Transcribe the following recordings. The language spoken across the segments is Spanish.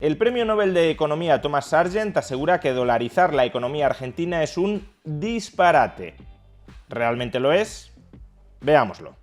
El premio Nobel de Economía Thomas Sargent asegura que dolarizar la economía argentina es un disparate. ¿Realmente lo es? Veámoslo.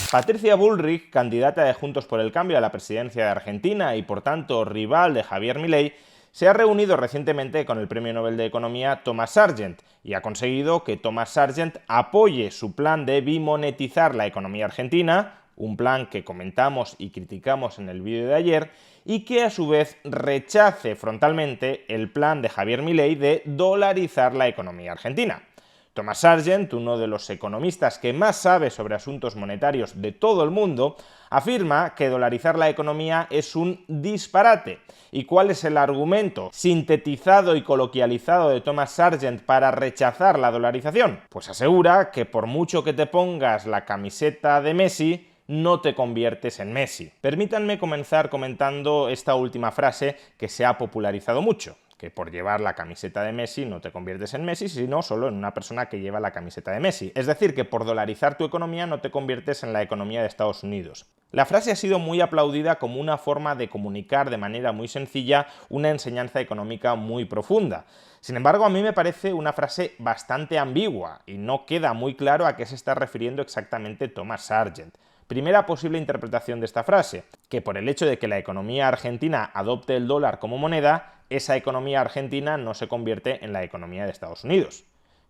Patricia Bullrich, candidata de Juntos por el Cambio a la presidencia de Argentina y por tanto rival de Javier Milei, se ha reunido recientemente con el premio Nobel de Economía Thomas Sargent y ha conseguido que Thomas Sargent apoye su plan de bimonetizar la economía argentina, un plan que comentamos y criticamos en el vídeo de ayer, y que a su vez rechace frontalmente el plan de Javier Milei de dolarizar la economía argentina. Thomas Sargent, uno de los economistas que más sabe sobre asuntos monetarios de todo el mundo, afirma que dolarizar la economía es un disparate. ¿Y cuál es el argumento sintetizado y coloquializado de Thomas Sargent para rechazar la dolarización? Pues asegura que por mucho que te pongas la camiseta de Messi, no te conviertes en Messi. Permítanme comenzar comentando esta última frase que se ha popularizado mucho, que por llevar la camiseta de Messi no te conviertes en Messi, sino solo en una persona que lleva la camiseta de Messi. Es decir, que por dolarizar tu economía no te conviertes en la economía de Estados Unidos. La frase ha sido muy aplaudida como una forma de comunicar de manera muy sencilla una enseñanza económica muy profunda. Sin embargo, a mí me parece una frase bastante ambigua y no queda muy claro a qué se está refiriendo exactamente Thomas Sargent. Primera posible interpretación de esta frase, que por el hecho de que la economía argentina adopte el dólar como moneda, esa economía argentina no se convierte en la economía de Estados Unidos.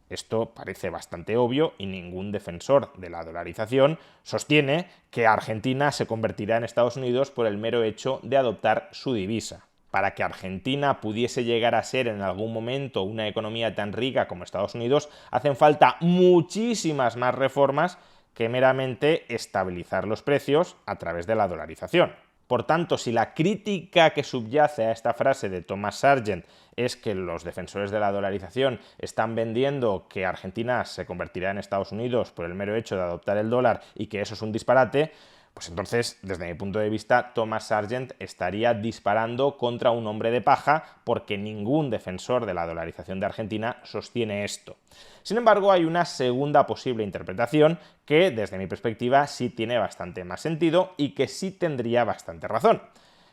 Esto parece bastante obvio y ningún defensor de la dolarización sostiene que Argentina se convertirá en Estados Unidos por el mero hecho de adoptar su divisa. Para que Argentina pudiese llegar a ser en algún momento una economía tan rica como Estados Unidos, hacen falta muchísimas más reformas que meramente estabilizar los precios a través de la dolarización. Por tanto, si la crítica que subyace a esta frase de Thomas Sargent es que los defensores de la dolarización están vendiendo que Argentina se convertirá en Estados Unidos por el mero hecho de adoptar el dólar y que eso es un disparate, pues entonces, desde mi punto de vista, Thomas Sargent estaría disparando contra un hombre de paja porque ningún defensor de la dolarización de Argentina sostiene esto. Sin embargo, hay una segunda posible interpretación que, desde mi perspectiva, sí tiene bastante más sentido y que sí tendría bastante razón.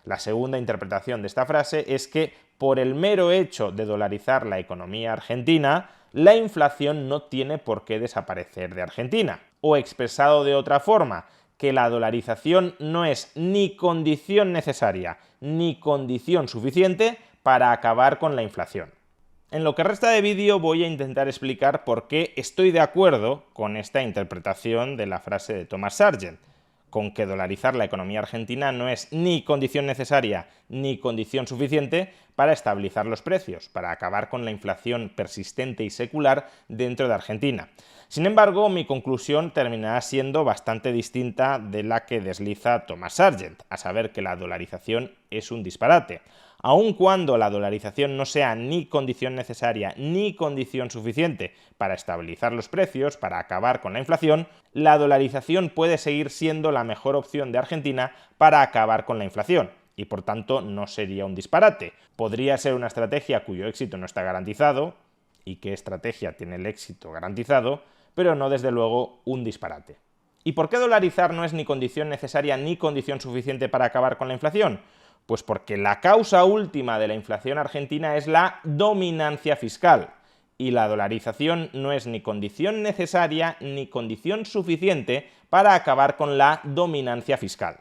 La segunda interpretación de esta frase es que, por el mero hecho de dolarizar la economía argentina, la inflación no tiene por qué desaparecer de Argentina. O expresado de otra forma, que la dolarización no es ni condición necesaria ni condición suficiente para acabar con la inflación. En lo que resta de vídeo voy a intentar explicar por qué estoy de acuerdo con esta interpretación de la frase de Thomas Sargent, con que dolarizar la economía argentina no es ni condición necesaria ni condición suficiente para estabilizar los precios, para acabar con la inflación persistente y secular dentro de Argentina. Sin embargo, mi conclusión terminará siendo bastante distinta de la que desliza Thomas Sargent, a saber que la dolarización es un disparate. Aun cuando la dolarización no sea ni condición necesaria ni condición suficiente para estabilizar los precios, para acabar con la inflación, la dolarización puede seguir siendo la mejor opción de Argentina para acabar con la inflación. Y por tanto no sería un disparate. Podría ser una estrategia cuyo éxito no está garantizado. ¿Y qué estrategia tiene el éxito garantizado? Pero no desde luego un disparate. ¿Y por qué dolarizar no es ni condición necesaria ni condición suficiente para acabar con la inflación? Pues porque la causa última de la inflación argentina es la dominancia fiscal. Y la dolarización no es ni condición necesaria ni condición suficiente para acabar con la dominancia fiscal.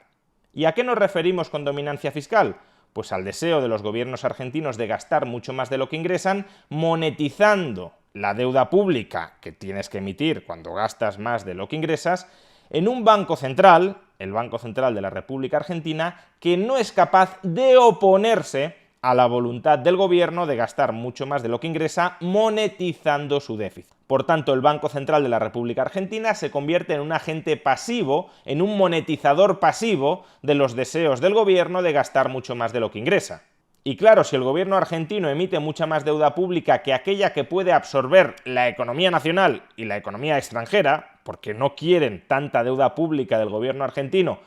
¿Y a qué nos referimos con dominancia fiscal? Pues al deseo de los gobiernos argentinos de gastar mucho más de lo que ingresan, monetizando la deuda pública que tienes que emitir cuando gastas más de lo que ingresas, en un banco central, el Banco Central de la República Argentina, que no es capaz de oponerse a la voluntad del gobierno de gastar mucho más de lo que ingresa, monetizando su déficit. Por tanto, el Banco Central de la República Argentina se convierte en un agente pasivo, en un monetizador pasivo de los deseos del gobierno de gastar mucho más de lo que ingresa. Y claro, si el gobierno argentino emite mucha más deuda pública que aquella que puede absorber la economía nacional y la economía extranjera, porque no quieren tanta deuda pública del gobierno argentino,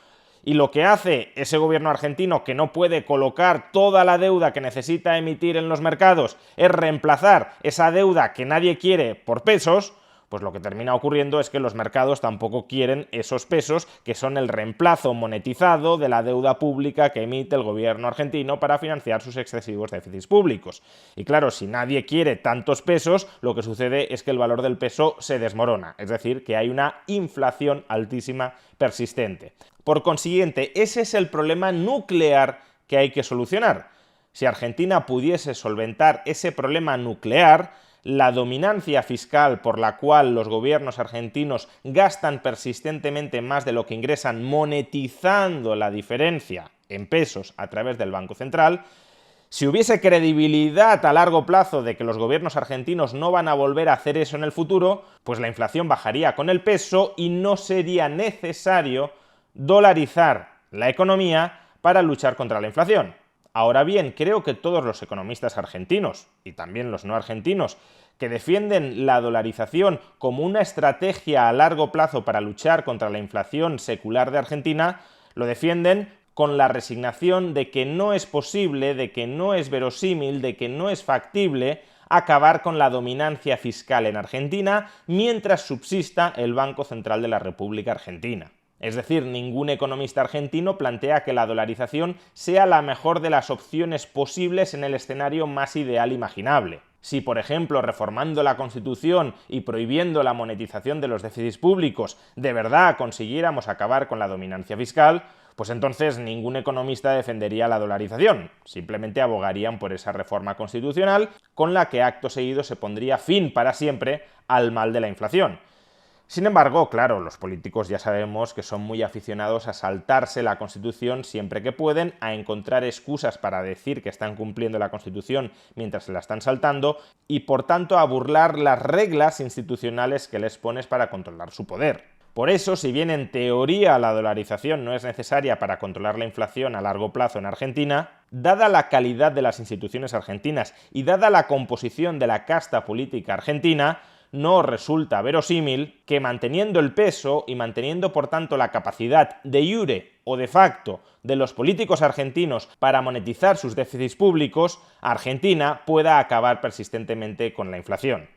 y lo que hace ese gobierno argentino, que no puede colocar toda la deuda que necesita emitir en los mercados, es reemplazar esa deuda que nadie quiere por pesos, pues lo que termina ocurriendo es que los mercados tampoco quieren esos pesos, que son el reemplazo monetizado de la deuda pública que emite el gobierno argentino para financiar sus excesivos déficits públicos. Y claro, si nadie quiere tantos pesos, lo que sucede es que el valor del peso se desmorona, es decir, que hay una inflación altísima persistente. Por consiguiente, ese es el problema nuclear que hay que solucionar. Si Argentina pudiese solventar ese problema nuclear, la dominancia fiscal por la cual los gobiernos argentinos gastan persistentemente más de lo que ingresan, monetizando la diferencia en pesos a través del Banco Central, si hubiese credibilidad a largo plazo de que los gobiernos argentinos no van a volver a hacer eso en el futuro, pues la inflación bajaría con el peso y no sería necesario dolarizar la economía para luchar contra la inflación. Ahora bien, creo que todos los economistas argentinos, y también los no argentinos, que defienden la dolarización como una estrategia a largo plazo para luchar contra la inflación secular de Argentina, lo defienden con la resignación de que no es posible, de que no es verosímil, de que no es factible acabar con la dominancia fiscal en Argentina mientras subsista el Banco Central de la República Argentina. Es decir, ningún economista argentino plantea que la dolarización sea la mejor de las opciones posibles en el escenario más ideal imaginable. Si, por ejemplo, reformando la Constitución y prohibiendo la monetización de los déficits públicos, de verdad consiguiéramos acabar con la dominancia fiscal, pues entonces ningún economista defendería la dolarización, simplemente abogarían por esa reforma constitucional con la que acto seguido se pondría fin para siempre al mal de la inflación. Sin embargo, claro, los políticos ya sabemos que son muy aficionados a saltarse la Constitución siempre que pueden, a encontrar excusas para decir que están cumpliendo la Constitución mientras se la están saltando y, por tanto, a burlar las reglas institucionales que les pones para controlar su poder. Por eso, si bien en teoría la dolarización no es necesaria para controlar la inflación a largo plazo en Argentina, dada la calidad de las instituciones argentinas y dada la composición de la casta política argentina, no resulta verosímil que manteniendo el peso y manteniendo por tanto la capacidad de iure o de facto de los políticos argentinos para monetizar sus déficits públicos, Argentina pueda acabar persistentemente con la inflación.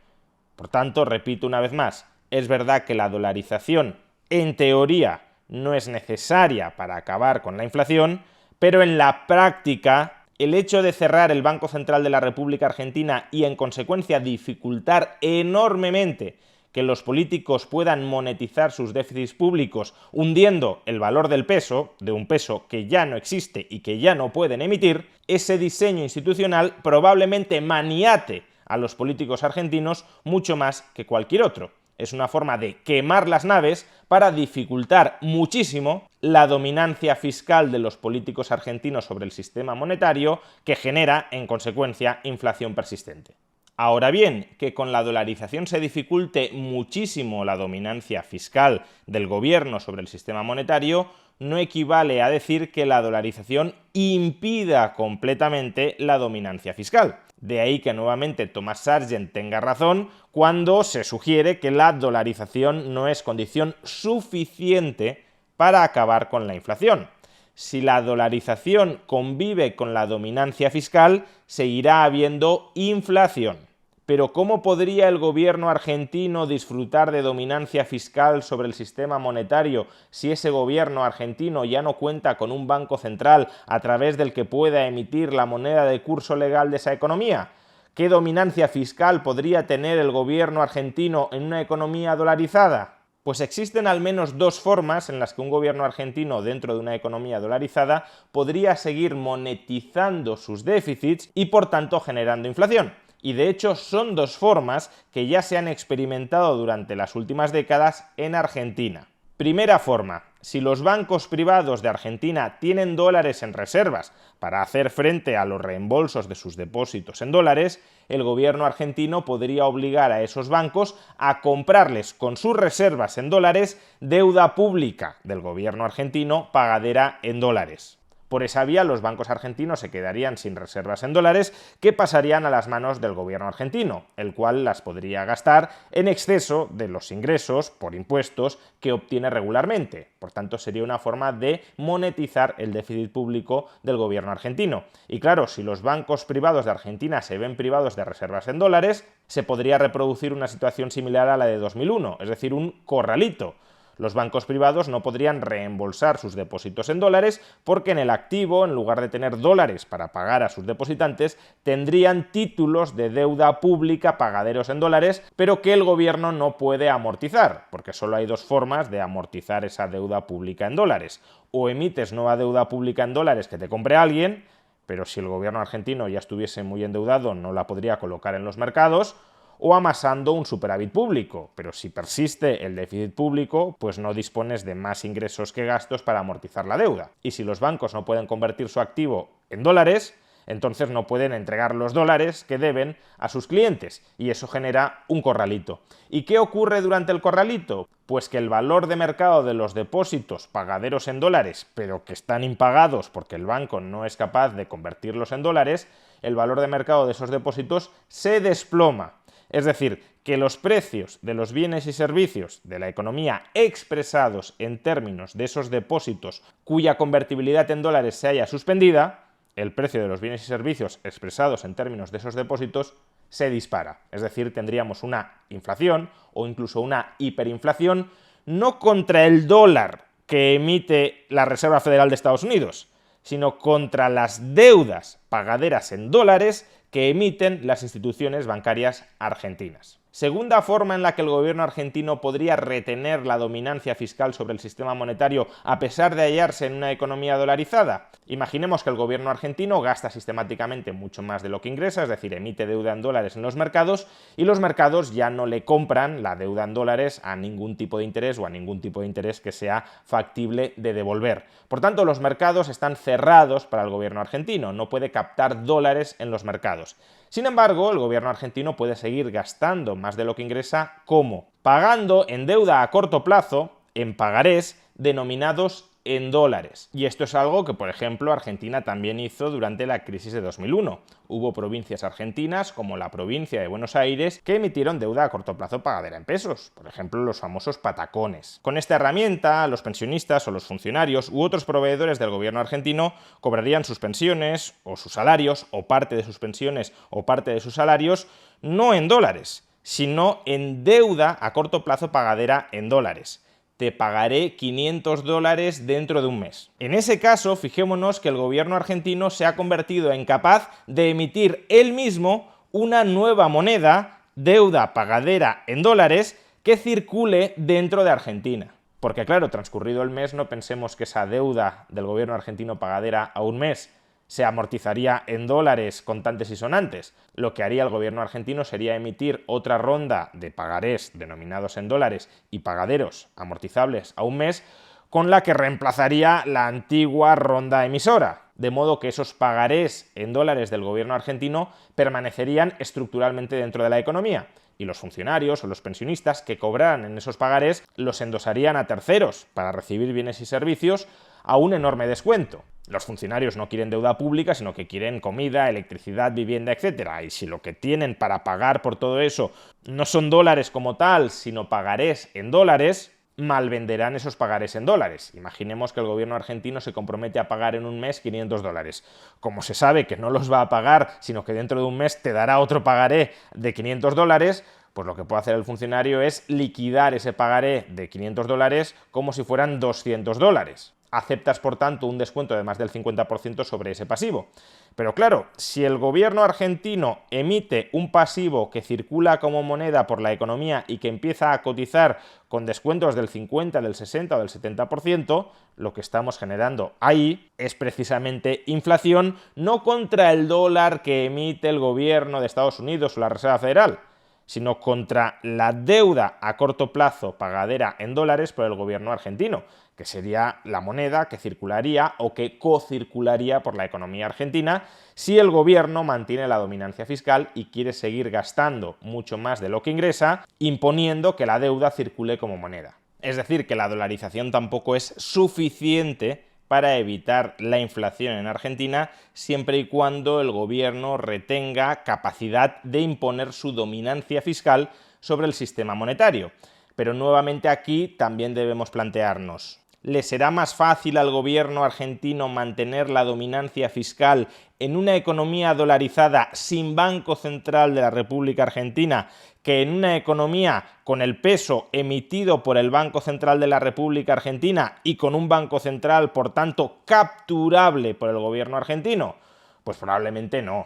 Por tanto, repito una vez más, es verdad que la dolarización en teoría no es necesaria para acabar con la inflación, pero en la práctica el hecho de cerrar el Banco Central de la República Argentina y, en consecuencia, dificultar enormemente que los políticos puedan monetizar sus déficits públicos, hundiendo el valor del peso, de un peso que ya no existe y que ya no pueden emitir, ese diseño institucional probablemente maniate a los políticos argentinos mucho más que cualquier otro. Es una forma de quemar las naves para dificultar muchísimo la dominancia fiscal de los políticos argentinos sobre el sistema monetario, que genera, en consecuencia, inflación persistente. Ahora bien, que con la dolarización se dificulte muchísimo la dominancia fiscal del gobierno sobre el sistema monetario no equivale a decir que la dolarización impida completamente la dominancia fiscal. De ahí que nuevamente Thomas Sargent tenga razón cuando se sugiere que la dolarización no es condición suficiente para acabar con la inflación. Si la dolarización convive con la dominancia fiscal, seguirá habiendo inflación. Pero ¿cómo podría el gobierno argentino disfrutar de dominancia fiscal sobre el sistema monetario si ese gobierno argentino ya no cuenta con un banco central a través del que pueda emitir la moneda de curso legal de esa economía? ¿Qué dominancia fiscal podría tener el gobierno argentino en una economía dolarizada? Pues existen al menos dos formas en las que un gobierno argentino dentro de una economía dolarizada podría seguir monetizando sus déficits y por tanto generando inflación. Y de hecho son dos formas que ya se han experimentado durante las últimas décadas en Argentina. Primera forma, si los bancos privados de Argentina tienen dólares en reservas para hacer frente a los reembolsos de sus depósitos en dólares, el gobierno argentino podría obligar a esos bancos a comprarles con sus reservas en dólares deuda pública del gobierno argentino pagadera en dólares. Por esa vía, los bancos argentinos se quedarían sin reservas en dólares que pasarían a las manos del gobierno argentino, el cual las podría gastar en exceso de los ingresos por impuestos que obtiene regularmente. Por tanto, sería una forma de monetizar el déficit público del gobierno argentino. Y claro, si los bancos privados de Argentina se ven privados de reservas en dólares, se podría reproducir una situación similar a la de 2001, es decir, un corralito. Los bancos privados no podrían reembolsar sus depósitos en dólares porque en el activo, en lugar de tener dólares para pagar a sus depositantes, tendrían títulos de deuda pública pagaderos en dólares, pero que el gobierno no puede amortizar, porque solo hay dos formas de amortizar esa deuda pública en dólares. O emites nueva deuda pública en dólares que te compre alguien, pero si el gobierno argentino ya estuviese muy endeudado no la podría colocar en los mercados, o amasando un superávit público, pero si persiste el déficit público, pues no dispones de más ingresos que gastos para amortizar la deuda. Y si los bancos no pueden convertir su activo en dólares, entonces no pueden entregar los dólares que deben a sus clientes, y eso genera un corralito. ¿Y qué ocurre durante el corralito? Pues que el valor de mercado de los depósitos pagaderos en dólares, pero que están impagados porque el banco no es capaz de convertirlos en dólares, el valor de mercado de esos depósitos se desploma. Es decir, que los precios de los bienes y servicios de la economía expresados en términos de esos depósitos cuya convertibilidad en dólares se haya suspendida, el precio de los bienes y servicios expresados en términos de esos depósitos se dispara. Es decir, tendríamos una inflación o incluso una hiperinflación, no contra el dólar que emite la Reserva Federal de Estados Unidos, sino contra las deudas pagaderas en dólares que emiten las instituciones bancarias argentinas. Segunda forma en la que el gobierno argentino podría retener la dominancia fiscal sobre el sistema monetario a pesar de hallarse en una economía dolarizada. Imaginemos que el gobierno argentino gasta sistemáticamente mucho más de lo que ingresa, es decir, emite deuda en dólares en los mercados, y los mercados ya no le compran la deuda en dólares a ningún tipo de interés o a ningún tipo de interés que sea factible de devolver. Por tanto, los mercados están cerrados para el gobierno argentino, no puede captar dólares en los mercados. Sin embargo, el gobierno argentino puede seguir gastando más de lo que ingresa, ¿cómo? Pagando en deuda a corto plazo, en pagarés denominados en dólares. Y esto es algo que, por ejemplo, Argentina también hizo durante la crisis de 2001. Hubo provincias argentinas, como la provincia de Buenos Aires, que emitieron deuda a corto plazo pagadera en pesos, por ejemplo, los famosos patacones. Con esta herramienta, los pensionistas o los funcionarios u otros proveedores del gobierno argentino cobrarían sus pensiones o sus salarios, o parte de sus pensiones o parte de sus salarios, no en dólares, sino en deuda a corto plazo pagadera en dólares. Te pagaré 500 dólares dentro de un mes. En ese caso, fijémonos que el gobierno argentino se ha convertido en capaz de emitir él mismo una nueva moneda, deuda pagadera en dólares, que circule dentro de Argentina. Porque claro, transcurrido el mes, no pensemos que esa deuda del gobierno argentino pagadera a un mes se amortizaría en dólares contantes y sonantes. Lo que haría el gobierno argentino sería emitir otra ronda de pagarés denominados en dólares y pagaderos amortizables a un mes, con la que reemplazaría la antigua ronda emisora. De modo que esos pagarés en dólares del gobierno argentino permanecerían estructuralmente dentro de la economía. Y los funcionarios o los pensionistas que cobraran en esos pagarés los endosarían a terceros para recibir bienes y servicios a un enorme descuento. Los funcionarios no quieren deuda pública, sino que quieren comida, electricidad, vivienda, etc. Y si lo que tienen para pagar por todo eso no son dólares como tal, sino pagarés en dólares, malvenderán esos pagarés en dólares. Imaginemos que el gobierno argentino se compromete a pagar en un mes 500 dólares. Como se sabe que no los va a pagar, sino que dentro de un mes te dará otro pagaré de 500 dólares, pues lo que puede hacer el funcionario es liquidar ese pagaré de 500 dólares como si fueran 200 dólares. Aceptas, por tanto, un descuento de más del 50% sobre ese pasivo. Pero claro, si el gobierno argentino emite un pasivo que circula como moneda por la economía y que empieza a cotizar con descuentos del 50, del 60 o del 70%, lo que estamos generando ahí es precisamente inflación, no contra el dólar que emite el gobierno de Estados Unidos o la Reserva Federal, sino contra la deuda a corto plazo pagadera en dólares por el gobierno argentino, que sería la moneda que circularía o que cocircularía por la economía argentina si el gobierno mantiene la dominancia fiscal y quiere seguir gastando mucho más de lo que ingresa, imponiendo que la deuda circule como moneda. Es decir, que la dolarización tampoco es suficiente para evitar la inflación en Argentina, siempre y cuando el gobierno retenga capacidad de imponer su dominancia fiscal sobre el sistema monetario. Pero nuevamente aquí también debemos plantearnos: ¿le será más fácil al gobierno argentino mantener la dominancia fiscal en una economía dolarizada sin Banco Central de la República Argentina que en una economía con el peso emitido por el Banco Central de la República Argentina y con un Banco Central, por tanto, capturable por el gobierno argentino? Pues probablemente no.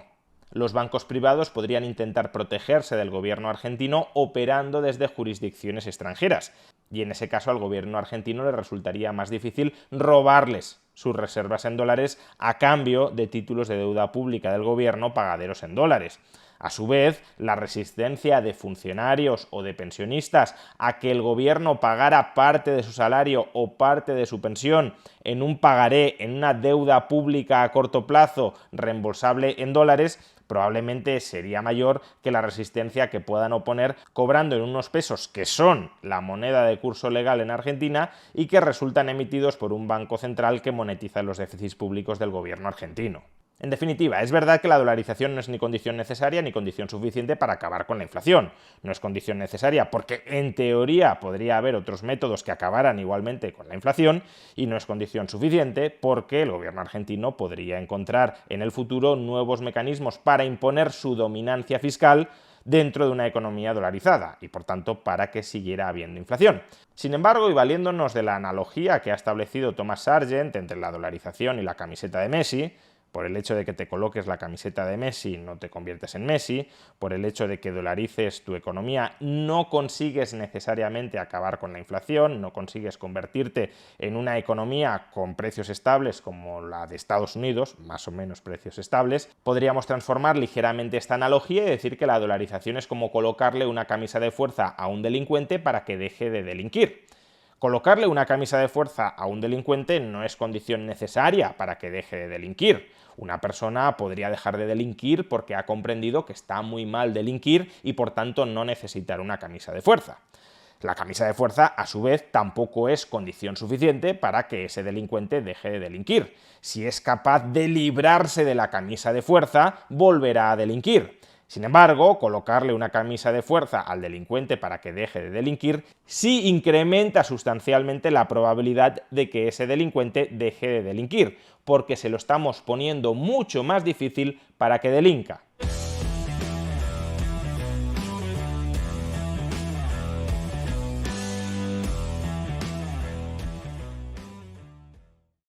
Los bancos privados podrían intentar protegerse del gobierno argentino operando desde jurisdicciones extranjeras, y en ese caso al gobierno argentino le resultaría más difícil robarles sus reservas en dólares a cambio de títulos de deuda pública del gobierno pagaderos en dólares. A su vez, la resistencia de funcionarios o de pensionistas a que el gobierno pagara parte de su salario o parte de su pensión en un pagaré, en una deuda pública a corto plazo reembolsable en dólares, probablemente sería mayor que la resistencia que puedan oponer cobrando en unos pesos que son la moneda de curso legal en Argentina y que resultan emitidos por un banco central que monetiza los déficits públicos del gobierno argentino. En definitiva, es verdad que la dolarización no es ni condición necesaria ni condición suficiente para acabar con la inflación. No es condición necesaria porque, en teoría, podría haber otros métodos que acabaran igualmente con la inflación, y no es condición suficiente porque el gobierno argentino podría encontrar en el futuro nuevos mecanismos para imponer su dominancia fiscal dentro de una economía dolarizada y, por tanto, para que siguiera habiendo inflación. Sin embargo, y valiéndonos de la analogía que ha establecido Thomas Sargent entre la dolarización y la camiseta de Messi, por el hecho de que te coloques la camiseta de Messi no te conviertes en Messi, por el hecho de que dolarices tu economía no consigues necesariamente acabar con la inflación, no consigues convertirte en una economía con precios estables como la de Estados Unidos, más o menos precios estables, podríamos transformar ligeramente esta analogía y decir que la dolarización es como colocarle una camisa de fuerza a un delincuente para que deje de delinquir. Colocarle una camisa de fuerza a un delincuente no es condición necesaria para que deje de delinquir. Una persona podría dejar de delinquir porque ha comprendido que está muy mal delinquir y por tanto no necesitar una camisa de fuerza. La camisa de fuerza, a su vez, tampoco es condición suficiente para que ese delincuente deje de delinquir. Si es capaz de librarse de la camisa de fuerza, volverá a delinquir. Sin embargo, colocarle una camisa de fuerza al delincuente para que deje de delinquir sí incrementa sustancialmente la probabilidad de que ese delincuente deje de delinquir, porque se lo estamos poniendo mucho más difícil para que delinca.